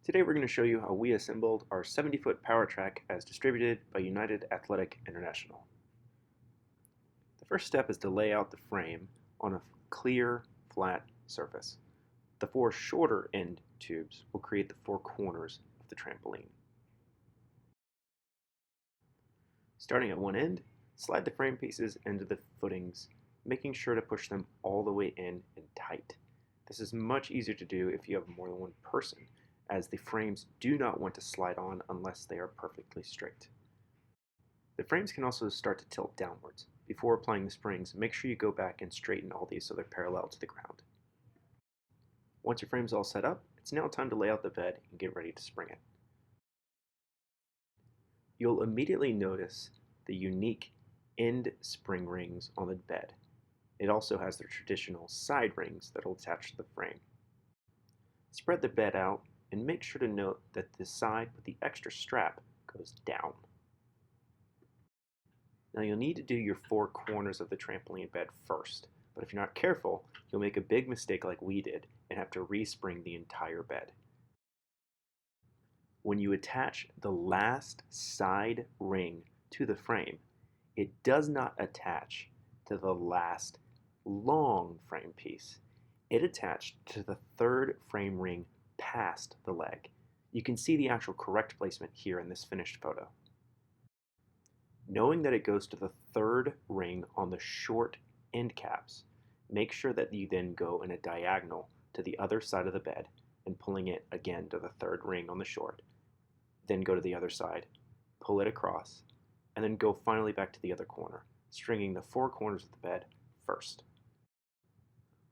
Today we're going to show you how we assembled our 70-foot PowerTrac as distributed by United Athletic International. The first step is to lay out the frame on a clear, flat surface. The four shorter end tubes will create the four corners of the trampoline. Starting at one end, slide the frame pieces into the footings, making sure to push them all the way in and tight. This is much easier to do if you have more than one person, as the frames do not want to slide on unless they are perfectly straight. The frames can also start to tilt downwards. Before applying the springs, make sure you go back and straighten all these so they're parallel to the ground. Once your frame's all set up, it's now time to lay out the bed and get ready to spring it. You'll immediately notice the unique end spring rings on the bed. It also has the traditional side rings that will attach to the frame. Spread the bed out and make sure to note that the side with the extra strap goes down. Now you'll need to do your four corners of the trampoline bed first, but if you're not careful, you'll make a big mistake like we did and have to respring the entire bed. When you attach the last side ring to the frame, it does not attach to the last long frame piece. It attached to the third frame ring past the leg. You can see the actual correct placement here in this finished photo. Knowing that it goes to the third ring on the short end caps, make sure that you then go in a diagonal to the other side of the bed and pulling it again to the third ring on the short. Then go to the other side, pull it across, and then go finally back to the other corner, stringing the four corners of the bed first.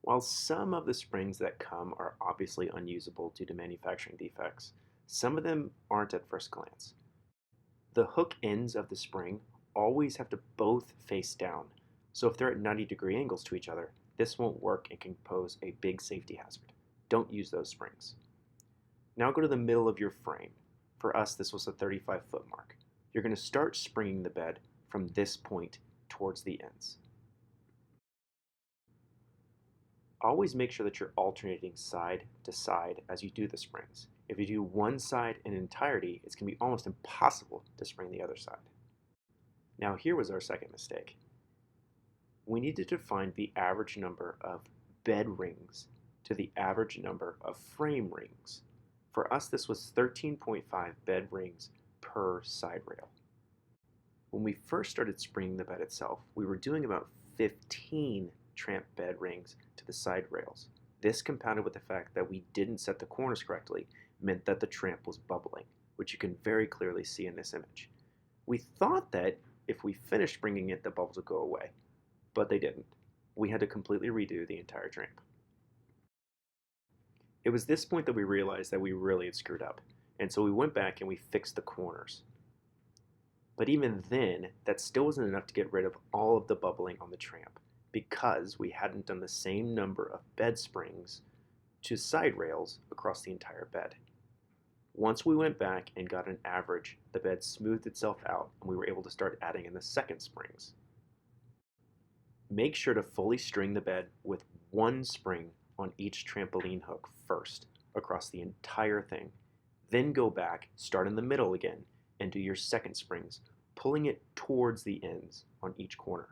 While some of the springs that come are obviously unusable due to manufacturing defects, some of them aren't at first glance. The hook ends of the spring always have to both face down, so if they're at 90-degree angles to each other, this won't work and can pose a big safety hazard. Don't use those springs. Now go to the middle of your frame. For us, this was a 35-foot mark. You're going to start springing the bed from this point towards the ends. Always make sure that you're alternating side to side as you do the springs. If you do one side in entirety, it's going to be almost impossible to spring the other side. Now here was our second mistake. We needed to find the average number of bed rings to the average number of frame rings. For us, this was 13.5 bed rings per side rail. When we first started springing the bed itself, we were doing about 15 tramp bed rings to the side rails. This, compounded with the fact that we didn't set the corners correctly, meant that the tramp was bubbling, which you can very clearly see in this image. We thought that if we finished springing it, the bubbles would go away, but they didn't. We had to completely redo the entire tramp. It was this point that we realized that we really had screwed up, and so we went back and we fixed the corners. But even then, that still wasn't enough to get rid of all of the bubbling on the tramp, because we hadn't done the same number of bed springs to side rails across the entire bed. Once we went back and got an average, the bed smoothed itself out and we were able to start adding in the second springs. Make sure to fully string the bed with one spring on each trampoline hook first across the entire thing. Then go back, start in the middle again, and do your second springs, pulling it towards the ends on each corner.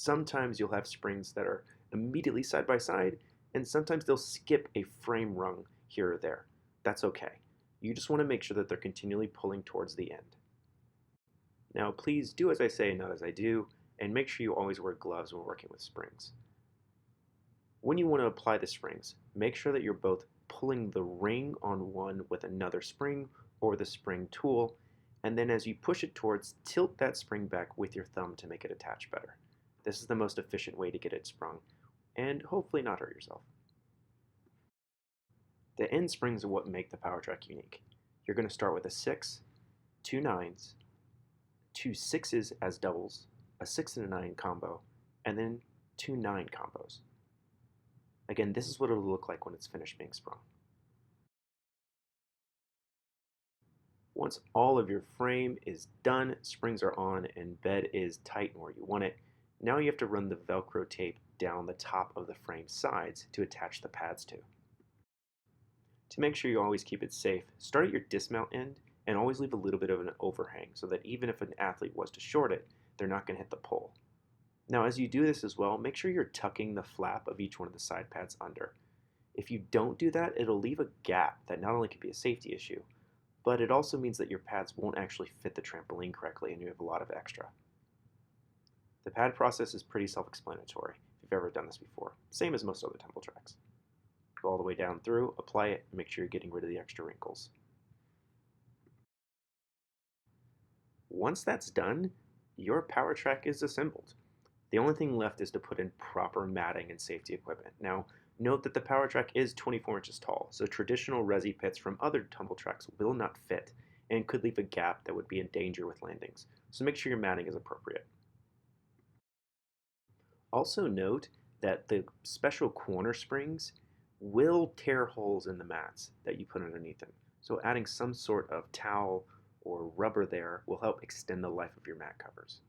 Sometimes you'll have springs that are immediately side by side, and sometimes they'll skip a frame rung here or there. That's okay. You just want to make sure that they're continually pulling towards the end. Now please do as I say, not as I do, and make sure you always wear gloves when working with springs. When you want to apply the springs, make sure that you're both pulling the ring on one with another spring or the spring tool, and then as you push it towards, tilt that spring back with your thumb to make it attach better. This is the most efficient way to get it sprung, and hopefully not hurt yourself. The end springs are what make the PowerTrac unique. You're going to start with a 6, 2 9s, 2 6s as doubles, a 6 and a 9 combo, and then 2 9 combos. Again, this is what it'll look like when it's finished being sprung. Once all of your frame is done, springs are on, and bed is tight where you want it, now you have to run the Velcro tape down the top of the frame sides to attach the pads to. To make sure you always keep it safe, start at your dismount end and always leave a little bit of an overhang so that even if an athlete was to short it, they're not going to hit the pole. Now, as you do this as well, make sure you're tucking the flap of each one of the side pads under. If you don't do that, it'll leave a gap that not only could be a safety issue, but it also means that your pads won't actually fit the trampoline correctly and you have a lot of extra. The pad process is pretty self-explanatory if you've ever done this before, same as most other tumble tracks. Go all the way down through, apply it, and make sure you're getting rid of the extra wrinkles. Once that's done, your PowerTrac is assembled. The only thing left is to put in proper matting and safety equipment. Now, note that the PowerTrac is 24 inches tall, so traditional resi pits from other tumble tracks will not fit and could leave a gap that would be in danger with landings, so make sure your matting is appropriate. Also note that the special corner springs will tear holes in the mats that you put underneath them, so adding some sort of towel or rubber there will help extend the life of your mat covers.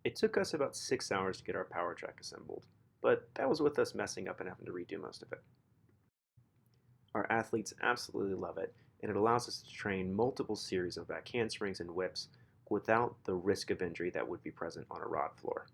It took us about 6 hours to get our PowerTrac assembled, but that was with us messing up and having to redo most of it. Our athletes absolutely love it, and it allows us to train multiple series of back handsprings and whips without the risk of injury that would be present on a rod floor.